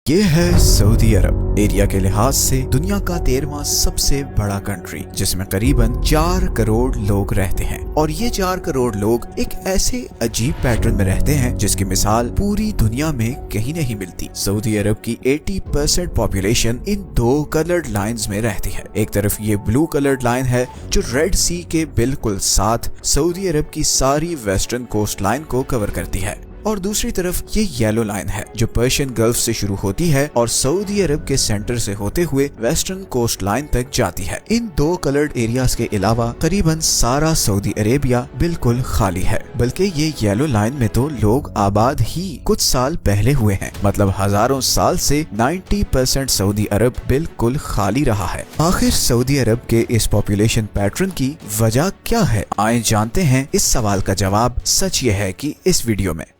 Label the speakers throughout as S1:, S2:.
S1: یہ ہے سعودی عرب، ایریا کے لحاظ سے دنیا کا 13واں سب سے بڑا کنٹری، جس میں قریباً 4 کروڑ لوگ رہتے ہیں۔ اور یہ 4 کروڑ لوگ ایک ایسے عجیب پیٹرن میں رہتے ہیں جس کی مثال پوری دنیا میں کہیں نہیں ملتی۔ سعودی عرب کی 80% پاپولیشن ان 2 کلرڈ لائنز میں رہتی ہے۔ ایک طرف یہ بلو کلرڈ لائن ہے جو ریڈ سی کے بالکل ساتھ سعودی عرب کی ساری ویسٹرن کوسٹ لائن کو کور کرتی ہے، اور دوسری طرف یہ یلو لائن ہے جو پرشین گلف سے شروع ہوتی ہے اور سعودی عرب کے سینٹر سے ہوتے ہوئے ویسٹرن کوسٹ لائن تک جاتی ہے۔ ان 2 کلرڈ ایریاز کے علاوہ قریباً سارا سعودی عربیہ بالکل خالی ہے، بلکہ یہ یلو لائن میں تو لوگ آباد ہی کچھ سال پہلے ہوئے ہیں، مطلب ہزاروں سال سے 90% سعودی عرب بالکل خالی رہا ہے۔ آخر سعودی عرب کے اس پاپولیشن پیٹرن کی وجہ کیا ہے؟ آئیں جانتے ہیں اس سوال کا جواب۔ سچ یہ ہے کہ اس ویڈیو میں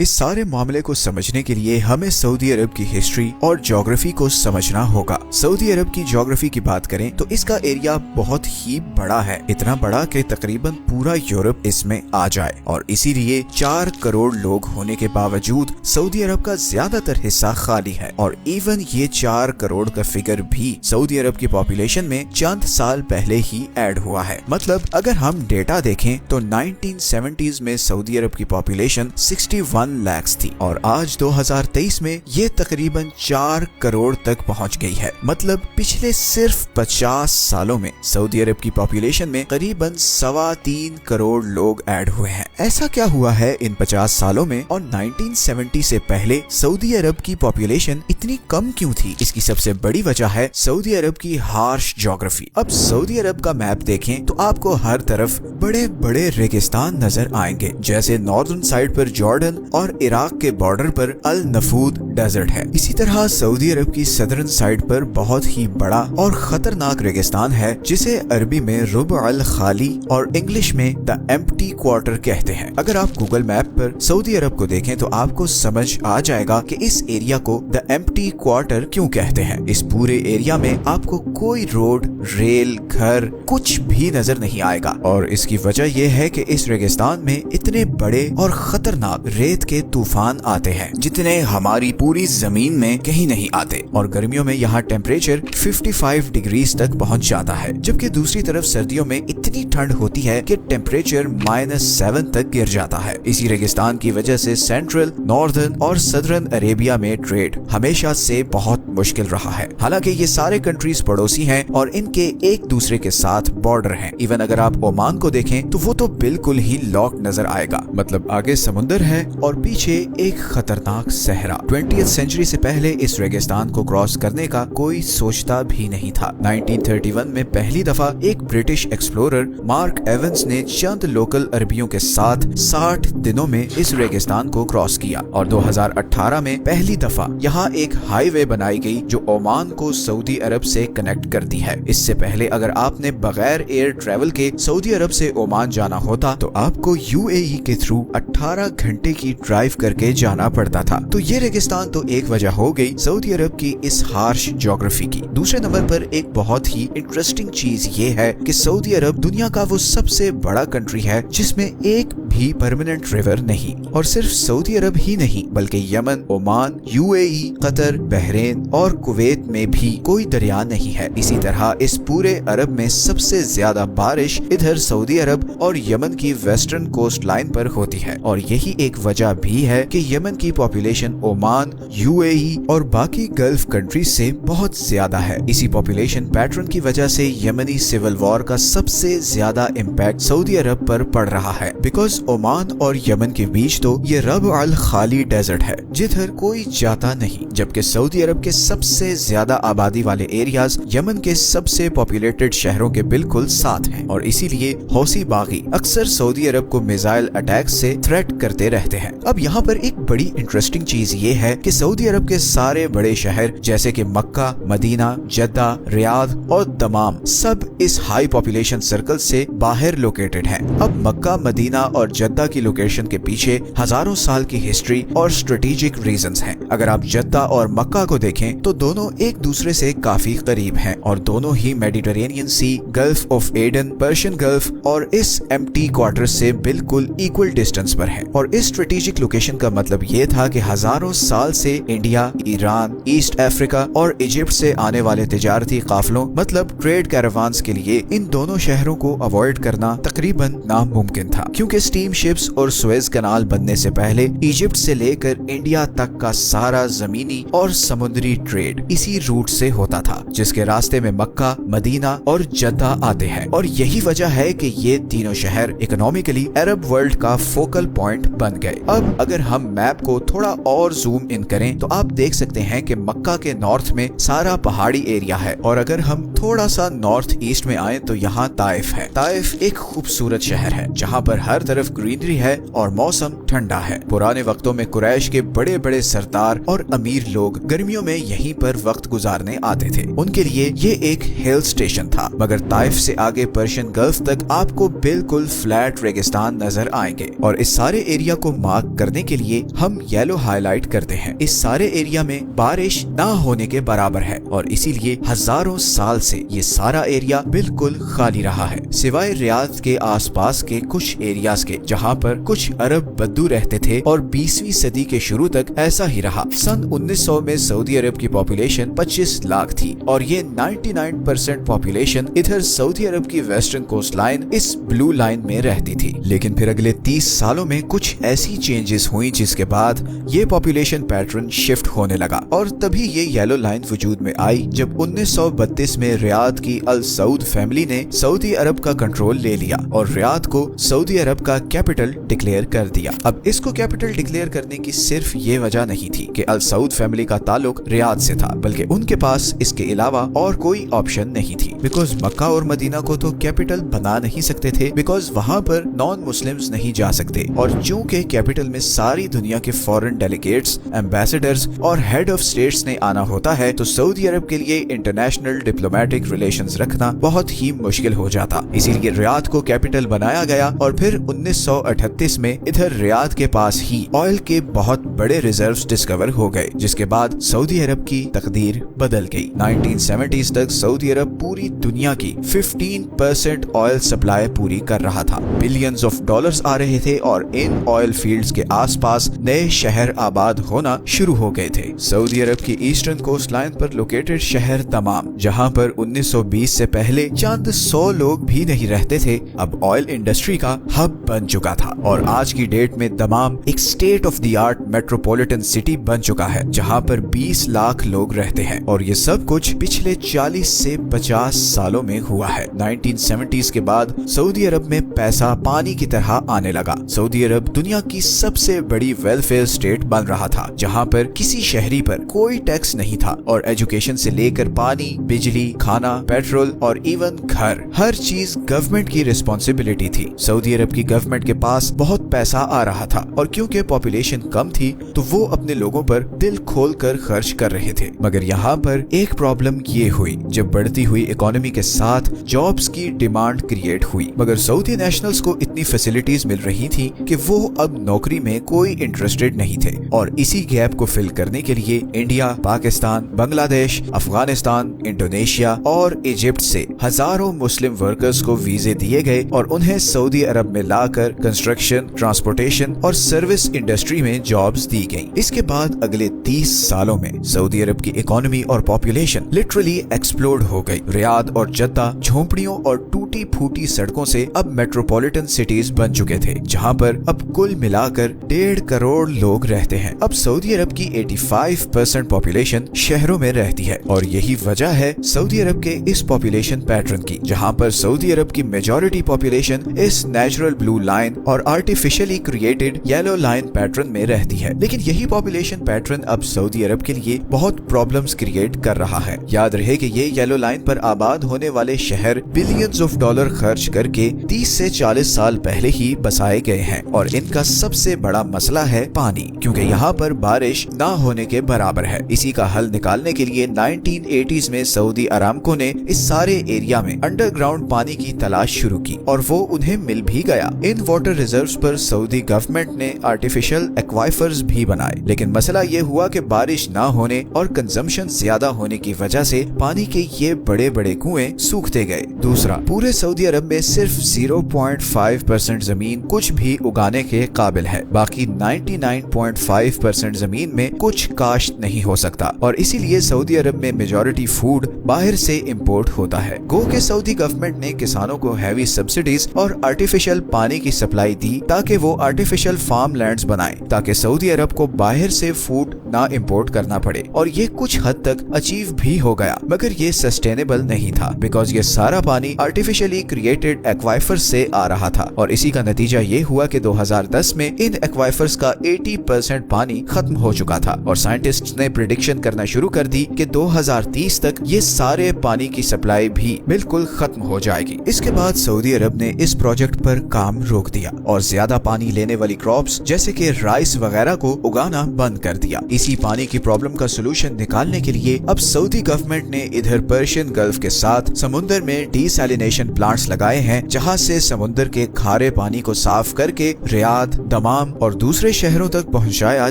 S1: اس سارے معاملے کو سمجھنے کے لیے ہمیں سعودی عرب کی ہسٹری اور جغرافی کو سمجھنا ہوگا۔ سعودی عرب کی جغرافی کی بات کریں تو اس کا ایریا بہت ہی بڑا ہے، اتنا بڑا کہ تقریباً پورا یورپ اس میں آ جائے، اور اسی لیے 4 کروڑ لوگ ہونے کے باوجود سعودی عرب کا زیادہ تر حصہ خالی ہے، اور ایون یہ 4 کروڑ کا فگر بھی سعودی عرب کی پاپولیشن میں چند سال پہلے ہی ایڈ ہوا ہے۔ مطلب اگر ہم ڈیٹا دیکھیں تو 1970s میں سعودی عرب کی پاپولیشن 61 لاکھ تھی، اور آج 2023 میں یہ تقریباً 4 کروڑ تک پہنچ گئی ہے۔ مطلب پچھلے صرف 50 سالوں میں سعودی عرب کی پاپولیشن میں قریباً 3.25 کروڑ لوگ ایڈ ہوئے ہیں۔ ایسا کیا ہوا ہے ان 50 سالوں میں، اور 1970 سے پہلے سعودی عرب کی پاپولیشن اتنی کم کیوں تھی؟ اس کی سب سے بڑی وجہ ہے سعودی عرب کی ہارش جغرافی۔ اب سعودی عرب کا میپ دیکھیں تو آپ کو ہر طرف بڑے بڑے ریگستان نظر آئیں گے، جیسے ناردرن سائڈ پر جارڈن اور عراق کے بارڈر پر النفود ڈیزرٹ ہے۔ اسی طرح سعودی عرب کی صدرن سائڈ پر بہت ہی بڑا اور خطرناک ریگستان ہے جسے عربی میں ربع الخالی اور انگلش میں دا ایمپٹی کوارٹر کہتے ہیں۔ اگر آپ گوگل میپ پر سعودی عرب کو دیکھیں تو آپ کو سمجھ آ جائے گا کہ اس ایریا کو دا ایمپٹی کوارٹر کیوں کہتے ہیں۔ اس پورے ایریا میں آپ کو کوئی روڈ، ریل، گھر کچھ بھی نظر نہیں آئے گا، اور اس کی وجہ یہ ہے کہ اس ریگستان میں اتنے بڑے اور خطرناک ریت کے طوفان آتے ہیں جتنے ہماری پوری زمین میں کہیں نہیں آتے، اور گرمیوں میں یہاں ٹیمپریچر 55 ڈگریز تک پہنچ جاتا ہے، جبکہ دوسری طرف سردیوں میں اتنی ٹھنڈ ہوتی ہے کہ ٹیمپریچر -7 تک گر جاتا ہے۔ اسی ریگستان کی وجہ سے سینٹرل، ناردرن اور صدرن عربیہ میں ٹریڈ ہمیشہ سے بہت مشکل رہا ہے۔ حالانکہ یہ سارے کنٹریز پڑوسی ہیں اور ان کے ایک دوسرے کے ساتھ بارڈر ہیں۔ ایون اگر آپ عمان کو دیکھیں تو وہ تو بالکل ہی لاک نظر آئے گا، مطلب آگے سمندر ہے اور پیچھے ایک خطرناک صحرا۔ 20th سینچری سے پہلے اس ریگستان کو کراس کرنے کا کوئی سوچتا بھی نہیں تھا۔ 1931 میں پہلی دفعہ ایک برٹش ایکسپلورر مارک ایونز نے چند لوکل عربیوں کے ساتھ 60 دنوں میں اس ریگستان کو کراس کیا، اور 2018 میں پہلی دفعہ یہاں ایک ہائی وے بنائی گئی جو عمان کو سعودی عرب سے کنیکٹ کرتی ہے۔ اس سے پہلے اگر آپ نے بغیر ایئر ٹریول کے سعودی عرب سے عمان جانا ہوتا تو آپ کو UAE کے تھرو 18 گھنٹے کی ڈرائیو کر کے جانا پڑتا تھا۔ تو یہ ریگستان تو ایک وجہ ہو گئی سعودی عرب کی اس ہارش جغرافی کی۔ دوسرے نمبر پر ایک بہت ہی انٹرسٹنگ چیز یہ ہے کہ سعودی عرب دنیا کا وہ سب سے بڑا کنٹری ہے جس میں ایک بھی پرماننٹ ریور نہیں، اور صرف سعودی عرب ہی نہیں بلکہ یمن، عمان، UAE، قطر، بحرین اور کویت میں بھی کوئی دریا نہیں ہے۔ اسی طرح اس پورے عرب میں سب سے زیادہ بارش ادھر سعودی عرب اور یمن کی ویسٹرن کوسٹ لائن پر ہوتی ہے، اور یہی ایک وجہ بھی ہے کہ یمن کی پاپولیشن عمان، UAE اور باقی گلف کنٹریز سے بہت زیادہ ہے۔ اسی پاپولیشن پیٹرن کی وجہ سے یمنی سول وار کا سب سے زیادہ امپیکٹ سعودی عرب پر پڑ رہا ہے، بیکاز عمان اور یمن کے بیچ تو یہ ربع الخالی ڈیزرٹ ہے جدھر کوئی جاتا نہیں، جبکہ سعودی عرب کے سب سے زیادہ آبادی والے ایریاز یمن کے سب سے پاپولیٹڈ شہروں کے بالکل ساتھ ہیں، اور اسی لیے حوثی باغی اکثر سعودی عرب کو میزائل اٹیک سے تھریٹ کرتے رہتے ہیں۔ اب یہاں پر ایک بڑی انٹرسٹنگ چیز یہ ہے کہ سعودی عرب کے سارے بڑے شہر جیسے کہ مکہ، مدینہ، جدہ، ریاض اور دمام سب اس ہائی پاپولیشن سرکل سے باہر لوکیٹڈ ہیں۔ اب مکہ، مدینہ اور और जद्दा की लोकेशन के पीछे हजारों साल की हिस्ट्री और स्ट्रेटेजिक रीजंस हैं। अगर आप जद्दा और मक्का को देखें तो दोनों एक दूसरे से काफी करीब हैं और दोनों ही Mediterranean Sea, Gulf of Aden, Persian Gulf और इस एम्प्टी क्वार्टर से बिल्कुल इक्वल डिस्टेंस पर हैं। और इस स्ट्रेटेजिक लोकेशन का मतलब ये था कि हजारों साल से इंडिया, ईरान, ईस्ट अफ्रीका और इजिप्ट से आने वाले तिजारती काफलों मतलब ट्रेड कैरावान्स के लिए इन दोनों शहरों को अवॉइड करना तकरीबन नामुमकिन था, क्योंकि स्टीम शिप्स और सुएज कनाल बनने से पहले इजिप्ट से लेकर इंडिया तक का सारा जमीनी और समुद्री ट्रेड इसी रूट से होता था, जिसके रास्ते में मक्का, मदीना और जद्दा आते हैं। और यही वजह है कि ये तीनों शहर इकोनॉमिकली अरब वर्ल्ड का फोकल पॉइंट बन गए। अब अगर हम मैप को थोड़ा और जूम इन करें तो आप देख सकते हैं कि मक्का के नॉर्थ में सारा पहाड़ी एरिया है और अगर हम थोड़ा सा नॉर्थ ईस्ट में आए तो यहाँ ताइफ है। ताइफ एक खूबसूरत शहर है जहाँ पर हर तरफ ग्रीनरी है और मौसम ठंडा है। पुराने वक्तों में कुरैश के बड़े बड़े सरदार और अमीर लोग गर्मियों में यहीं पर वक्त गुजारने आते थे। उनके लिए ये एक हिल स्टेशन था। मगर ताइफ से आगे पर्शियन गल्फ तक आपको बिल्कुल फ्लैट रेगिस्तान नजर आएंगे और इस सारे एरिया को मार्क करने के लिए हम येलो हाईलाइट करते हैं। इस सारे एरिया में बारिश ना होने के बराबर है और इसीलिए हजारों साल से ये सारा एरिया बिल्कुल खाली रहा है, सिवाय रियाद के आसपास के कुछ एरियाज के जहाँ पर कुछ अरब बद्दू रहते थे और 20वीं सदी के शुरू तक ऐसा ही रहा। सन 1900 में सऊदी अरब की पॉपुलेशन 25 लाख थी और ये 99% पॉपुलेशन इधर सऊदी अरब की वेस्टर्न कोस्ट लाइन इस ब्लू लाइन में रहती थी। लेकिन फिर अगले 30 सालों में कुछ ऐसी चेंजेस हुई जिसके बाद ये पॉपुलेशन पैटर्न शिफ्ट होने लगा और तभी ये येलो लाइन वजूद में आई जब 1932 में रियाद की अल सऊद फैमिली ने सऊदी अरब का कंट्रोल ले लिया और रियाद को सऊदी अरब का कैपिटल डिक्लेयर कर दिया। अब इसको कैपिटल डिक्लेयर करने की सिर्फ ये वजह नहीं थी कि अल सऊद फैमिली का ताल्लुक रियाद से था, बल्कि उनके पास इसके अलावा और कोई ऑप्शन नहीं थी। बिकॉज मक्का और मदीना को तो कैपिटल बना नहीं सकते थे, बिकॉज वहाँ पर नॉन मुस्लिम्स नहीं जा सकते और चूंकि कैपिटल में सारी दुनिया के फॉरेन डेलीगेट्स, एम्बेसडर्स और हेड ऑफ स्टेट्स ने आना होता है तो सऊदी अरब के लिए इंटरनेशनल डिप्लोमेटिक रिलेशंस रखना बहुत ही मुश्किल हो जाता। इसीलिए रियाद को कैपिटल बनाया गया और फिर 1938 में इधर रियाद के पास ही ऑयल के बहुत बड़े रिजर्व्स डिस्कवर हो गए, जिसके बाद सऊदी अरब की तकदीर बदल गई। 1970s तक सऊदी अरब पूरी दुनिया की 15% ऑयल सप्लाई पूरी कर रहा था। बिलियंस ऑफ डॉलर्स आ रहे थे और इन ऑयल फील्ड्स के आसपास नए शहर आबाद होना शुरू हो गए थे। सऊदी अरब की ईस्टर्न कोस्ट लाइन पर लोकेटेड शहर दमाम, जहां पर 1920 से पहले चंद 100 लोग भी नहीं रहते थे, अब ऑयल इंडस्ट्री का हब बन चुका था और आज की डेट में दमाम एक state of the art metropolitan city बन चुका है जहां पर 20 लाख लोग रहते हैं और ये सब कुछ पिछले 40 से 50 सालों में हुआ है। 1970s के बाद सऊदी अरब में पैसा पानी की तरह आने लगा। सऊदी अरब दुनिया की सबसे बड़ी वेलफेयर स्टेट बन रहा था जहां पर किसी शहरी पर कोई टैक्स नहीं था और एजुकेशन से लेकर पानी, बिजली, खाना, पेट्रोल और इवन घर, हर चीज गवर्नमेंट की रिस्पॉन्सिबिलिटी थी। सऊदी अरब की गवर्नमेंट के पास बहुत पैसा आ रहा था और क्योंकि पॉपुलेशन कम थी तो वो अपने लोगों पर दिल खोल कर खर्च कर रहे थे। मगर यहाँ पर एक प्रॉब्लम ये हुई, जब बढ़ती हुई इकोनॉमी के साथ जॉब्स की डिमांड क्रिएट हुई, मगर सऊदी नेशनल्स को इतनी फैसिलिटीज मिल रही थी कि वो अब नौकरी में कोई इंटरेस्टेड नहीं थे और इसी गैप को फिल करने के लिए इंडिया, पाकिस्तान, बांग्लादेश, अफगानिस्तान, इंडोनेशिया और इजिप्ट से हजारों मुस्लिम वर्कर्स को वीजे दिए गए और उन्हें सऊदी अरब में लाकर कंस्ट्रक्शन, ट्रांसपोर्टेशन और सर्विस इंडस्ट्री में जॉब्स दी गई। इसके बाद अगले 30 सालों में सऊदी अरब की इकोनॉमी और पॉपुलेशन लिटरली एक्सप्लोड हो गई। रियाद और जद्दा झोंपड़ियों और टूटी फूटी सड़कों से अब मेट्रोपॉलिटन सिटीज बन चुके थे जहां पर अब कुल मिलाकर 1.5 करोड़ लोग रहते हैं। अब सऊदी अरब की 85% पॉपुलेशन शहरों में रहती है और यही वजह है सऊदी अरब के इस पॉपुलेशन पैटर्न की, जहां पर सऊदी अरब की मेजॉरिटी पॉपुलेशन इस नेचुरल ब्लू लाइन और artificially created yellow line pattern में रहती है। लेकिन यही पॉपुलेशन पैटर्न अब सऊदी अरब के लिए बहुत प्रॉब्लम्स क्रिएट कर रहा है। याद रहे कि ये येलो लाइन पर आबाद होने वाले शहर बिलियंस ऑफ डॉलर खर्च करके 30 से 40 साल पहले ही बसाए गए हैं और इनका सबसे बड़ा मसला है पानी, क्योंकि यहाँ पर बारिश ना होने के बराबर है। इसी का हल निकालने के लिए 1980s में सऊदी अरामको ने इस सारे एरिया में अंडरग्राउंड पानी की तलाश शुरू की और वो उन्हें मिल भी गया। इन चंद वाटर रिजर्व्स पर सऊदी गवर्नमेंट ने आर्टिफिशियल एक्वाइफर्स भी बनाए, लेकिन मसला ये हुआ कि बारिश ना होने और कंजम्पशन ज्यादा होने की वजह से पानी के ये बड़े बड़े कुएं सूखते गए। दूसरा, पूरे सऊदी अरब में सिर्फ 0.5% जमीन कुछ भी उगाने के काबिल है, बाकी 99.5% जमीन में कुछ काश्त नहीं हो सकता और इसीलिए सऊदी अरब में मेजॉरिटी फूड बाहर से इंपोर्ट होता है। गो के सऊदी गवर्नमेंट ने किसानों को हैवी सब्सिडीज और आर्टिफिशियल पानी की सप्लाई दी ताकि वो आर्टिफिशियल फार्म लैंड्स बनाएं ताकि सऊदी अरब को बाहर से फूड ना इंपोर्ट करना पड़े, और ये कुछ हद तक अचीव भी हो गया, मगर ये सस्टेनेबल नहीं था बिकॉज ये सारा पानी आर्टिफिशियली क्रिएटेड एक्वाइफर्स से आ रहा था और इसी का नतीजा ये हुआ कि 2010 में इन एक्वाइफर्स का 80% पानी खत्म हो चुका था और साइंटिस्ट्स ने प्रिडिक्शन करना शुरू कर दी कि 2030 तक ये सारे पानी की सप्लाई भी बिल्कुल खत्म हो जाएगी। इसके बाद सऊदी अरब ने इस प्रोजेक्ट पर काम रोक दिया और ज्यादा पानी लेने वाली क्रॉप्स जैसे कि राइस वगैरह को उगाना बंद कर दिया। इसी पानी की प्रॉब्लम का सोल्यूशन निकालने के लिए अब सऊदी गवर्नमेंट ने इधर पर्शियन गल्फ के साथ समुद्र में डीसैलिनेशन प्लांट्स लगाए हैं, जहां से समुद्र के खारे पानी को साफ करके रियाद, दमाम और दूसरे शहरों तक पहुंचाया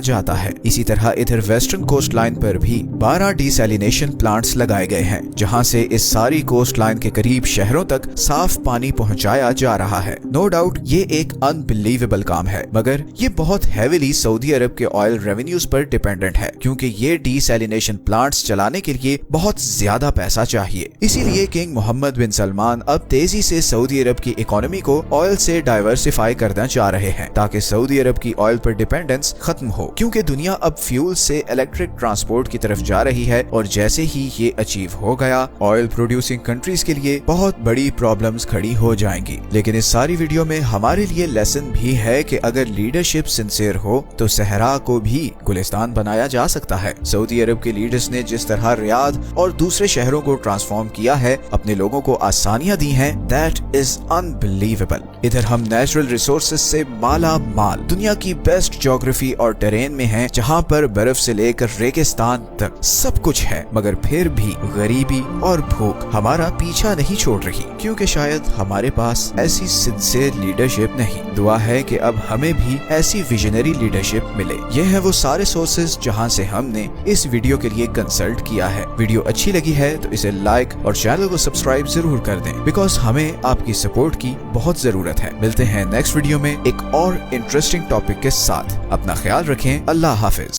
S1: जाता है। इसी तरह इधर वेस्टर्न कोस्ट लाइन पर भी 12 डीसैलिनेशन प्लांट्स लगाए गए हैं, जहां से इस सारी कोस्ट लाइन के करीब शहरों तक साफ पानी पहुंचाया जा रहा है। नो डाउट ये एक अनबिलीवेबल काम है, मगर ये बहुत हैवीली सऊदी अरब के ऑयल रेवेन्यूज पर डिपेंडेंट है क्योंकि ये डीसैलिनेशन प्लांट्स चलाने के लिए बहुत ज्यादा पैसा चाहिए। इसीलिए किंग मोहम्मद बिन सलमान अब तेजी से सऊदी अरब की इकोनॉमी को ऑयल से डाइवर्सिफाई करना चाह रहे हैं ताकि सऊदी अरब की ऑयल पर डिपेंडेंस खत्म हो, क्योंकि दुनिया अब फ्यूल से इलेक्ट्रिक ट्रांसपोर्ट की तरफ जा रही है और जैसे ही ये अचीव हो गया ऑयल प्रोड्यूसिंग कंट्रीज के लिए बहुत बड़ी प्रॉब्लम्स खड़ी हो जाएंगी। लेकिन इस सारी वीडियो में हमारे लिए लेसन भी है कि अगर लीडरशिप सिंसियर हो तो सहरा को भी गुलिस्तान बनाया जा सकता है। सऊदी अरब के लीडर्स ने जिस तरह रियाद और दूसरे शहरों को ट्रांसफॉर्म किया है, अपने लोगों को आसानियां दी हैं, दैट इज अनबिलीवेबल। इधर हम नेचुरल रिसोर्सेज से माला माल दुनिया की बेस्ट ज्योग्राफी और टेरेन में हैं, जहां पर बर्फ से लेकर रेगिस्तान तक सब कुछ है, मगर फिर भी गरीबी और भूख हमारा पीछा नहीं छोड़ रही, क्योंकि शायद हमारे पास ऐसी सिंसियर लीडरशिप नहीं। दुआ है कि अब हमें भी ऐसी विजनरी लीडरशिप मिले। ये है वो सारे सोर्सेज जहां से हमने इस वीडियो के लिए कंसल्ट किया है। वीडियो अच्छी लगी है तो इसे लाइक और चैनल को सब्सक्राइब जरूर कर दें, बिकॉज हमें आपकी सपोर्ट की बहुत जरूरत है। मिलते हैं नेक्स्ट वीडियो में एक और इंटरेस्टिंग टॉपिक के साथ। अपना ख्याल रखें। अल्लाह हाफिज।